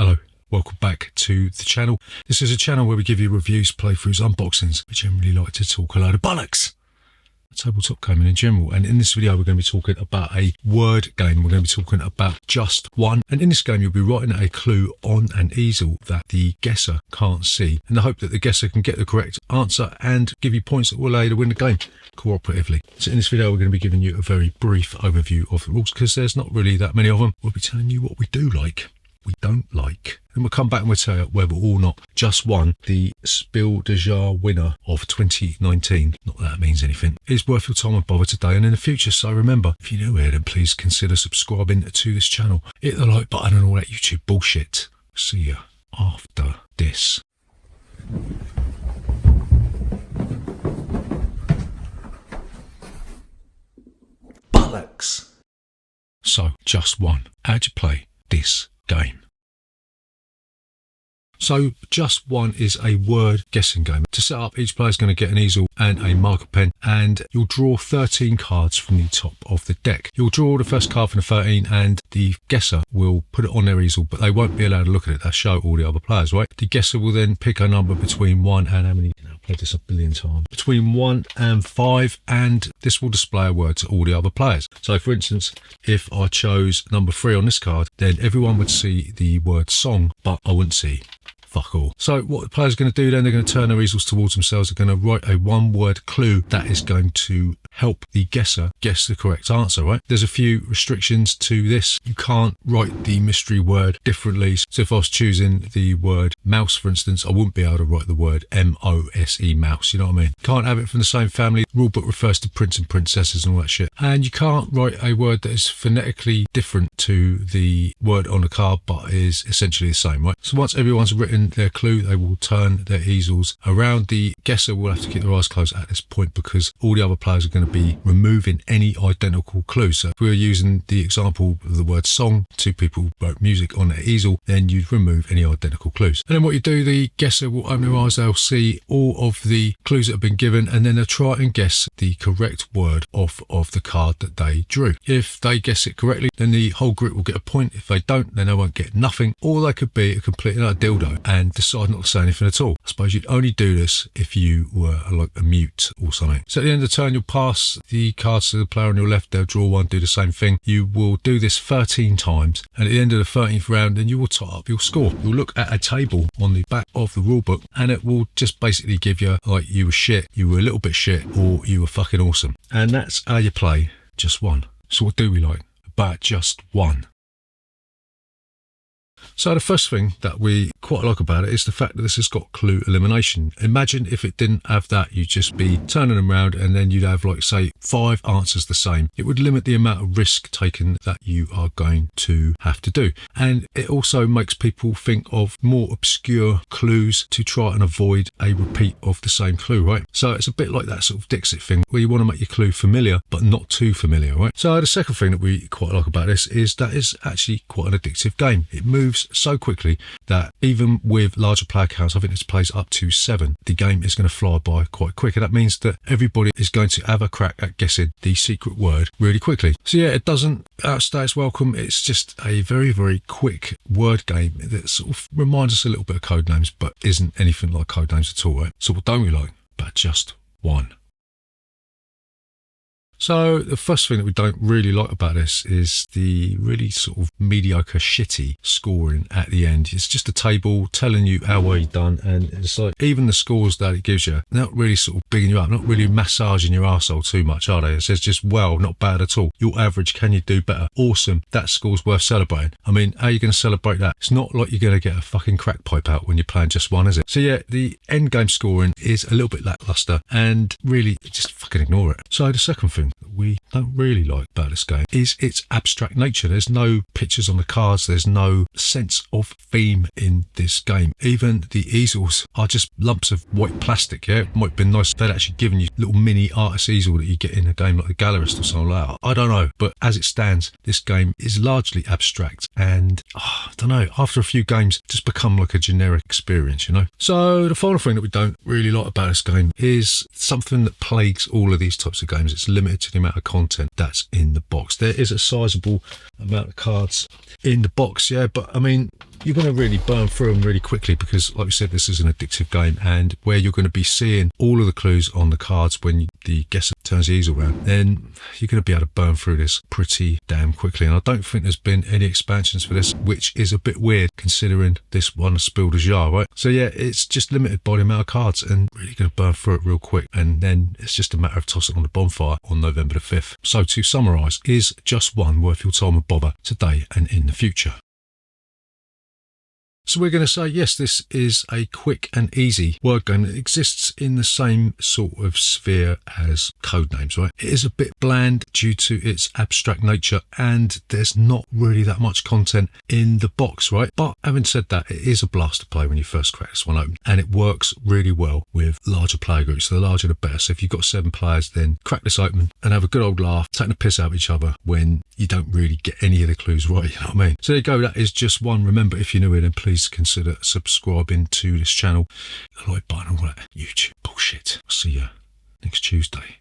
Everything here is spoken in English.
Hello, welcome back to the channel. This is a channel where we give you reviews, playthroughs, unboxings. We generally like to talk a load of bollocks, tabletop gaming in general. And in this video, we're going to be talking about a word game. We're going to be talking about Just One. And in this game, you'll be writing a clue on an easel that the guesser can't see, in the hope that the guesser can get the correct answer and give you points that will allow you to win the game cooperatively. So in this video, we're going to be giving you a very brief overview of the rules because there's not really that many of them. We'll be telling you what we do like, we don't like, and we'll come back and we'll tell you whether or not Just One, the Spiel des Jahres winner of 2019, not that it means anything, is worth your time and bother today and in the future. So remember, if you're new here, then please consider subscribing to this channel. Hit the like button and all that YouTube bullshit. See ya after this. Bollocks. So, Just One. How'd you play this game? So Just One is a word guessing game. To set up, each player is going to get an easel and a marker pen, and you'll draw 13 cards from the top of the deck. You'll draw the first card from the 13 and the guesser will put it on their easel, but they won't be allowed to look at it. They'll show all the other players, right? The guesser will then pick a number between 1 and how many? I've played this a billion times. Between 1 and 5, and this will display a word to all the other players. So for instance, if I chose number 3 on this card, then everyone would see the word song, but I wouldn't see fuck all. So what the players are going to do then, they're going to turn their easels towards themselves. They're going to write a one-word clue that is going to help the guesser guess the correct answer, right? There's a few restrictions to this. You can't write the mystery word differently. So if I was choosing the word mouse, for instance, I wouldn't be able to write the word M-O-S-E, mouse, you know what I mean? Can't have it from the same family. Rulebook refers to prince and princesses and all that shit. And you can't write a word that is phonetically different to the word on the card, but is essentially the same, right? So once everyone's written their clue, they will turn their easels around. The guesser will have to keep their eyes closed at this point because all the other players are going to be removing any identical clue. So if we were using the example of the word song, 2 people wrote music on their easel, then you'd remove any identical clues. And then what you do, the guesser will open their eyes, they'll see all of the clues that have been given, and then they'll try and guess the correct word off of the card that they drew. If they guess it correctly, then the whole group will get a point. If they don't, then they won't get nothing. Or they could be a complete dildo and decide not to say anything at all. I suppose you'd only do this if you were like a mute or something. So at the end of the turn, you'll pass the cards to the player on your left. They'll draw one, do the same thing. You will do this 13 times, and at the end of the 13th round, then you will tot up your score. You'll look at a table on the back of the rule book, and it will just basically give you like you were shit, you were a little bit shit, or you were fucking awesome. And that's how you play Just One. So what do we like about Just One? So the first thing that we quite like about it is the fact that this has got clue elimination. Imagine if it didn't have that, you'd just be turning them around and then you'd have like say 5 answers the same. It would limit the amount of risk taken that you are going to have to do. And it also makes people think of more obscure clues to try and avoid a repeat of the same clue, right? So it's a bit like that sort of Dixit thing where you want to make your clue familiar but not too familiar, right? So the second thing that we quite like about this is that it's actually quite an addictive game. It moves so quickly that even with larger player counts, I think this plays up to 7, the game is going to fly by quite quick, and that means that everybody is going to have a crack at guessing the secret word really quickly. So yeah, it doesn't outstay its welcome. It's just a very, very quick word game that sort of reminds us a little bit of Codenames, but isn't anything like Codenames at all, right? So what don't we like about Just One? So the first thing that we don't really like about this is the really sort of mediocre, shitty scoring at the end. It's just a table telling you how well you've done, and it's like even the scores that it gives you, they're not really sort of bigging you up, not really massaging your arsehole too much, are they? It says just, well, not bad at all. Your average, can you do better? Awesome. That score's worth celebrating. I mean, how are you going to celebrate that? It's not like you're going to get a fucking crack pipe out when you're playing Just One, is it? So yeah, the end game scoring is a little bit lackluster, and really just fucking ignore it. So the second thing that we don't really like about this game is its abstract nature. There's no pictures on the cards, there's no sense of theme in this game. Even the easels are just lumps of white plastic. Yeah, it might have been nice if they'd actually given you little mini artist easel that you get in a game like the Gallerist or something like that. I don't know, but as it stands, this game is largely abstract, and I don't know, after a few games just become like a generic experience, you know. So the final thing that we don't really like about this game is something that plagues all of these types of games. It's limited to the amount of content that's in the box. There is a sizable amount of cards in the box, yeah, but I mean, you're going to really burn through them really quickly because, like we said, this is an addictive game, and where you're going to be seeing all of the clues on the cards when the guesser turns the easel round, then you're going to be able to burn through this pretty damn quickly. And I don't think there's been any expansions for this, which is a bit weird considering this one is Spiel des Jahres, right? So yeah, it's just limited by the amount of cards and really going to burn through it real quick, and then it's just a matter of tossing it on the bonfire on November the 5th. So to summarise, is Just One worth your time and bother today and in the future? So we're going to say, yes, this is a quick and easy word game that exists in the same sort of sphere as Codenames, right? It is a bit bland due to its abstract nature, and there's not really that much content in the box, right? But having said that, it is a blast to play when you first crack this one open, and it works really well with larger player groups. So the larger the better. So if you've got 7 players, then crack this open and have a good old laugh, taking the piss out of each other when you don't really get any of the clues right, you know what I mean? So there you go, that is Just One. Remember, if you're new here, then please consider subscribing to this channel. The like button, all that YouTube bullshit. I'll see you next Tuesday.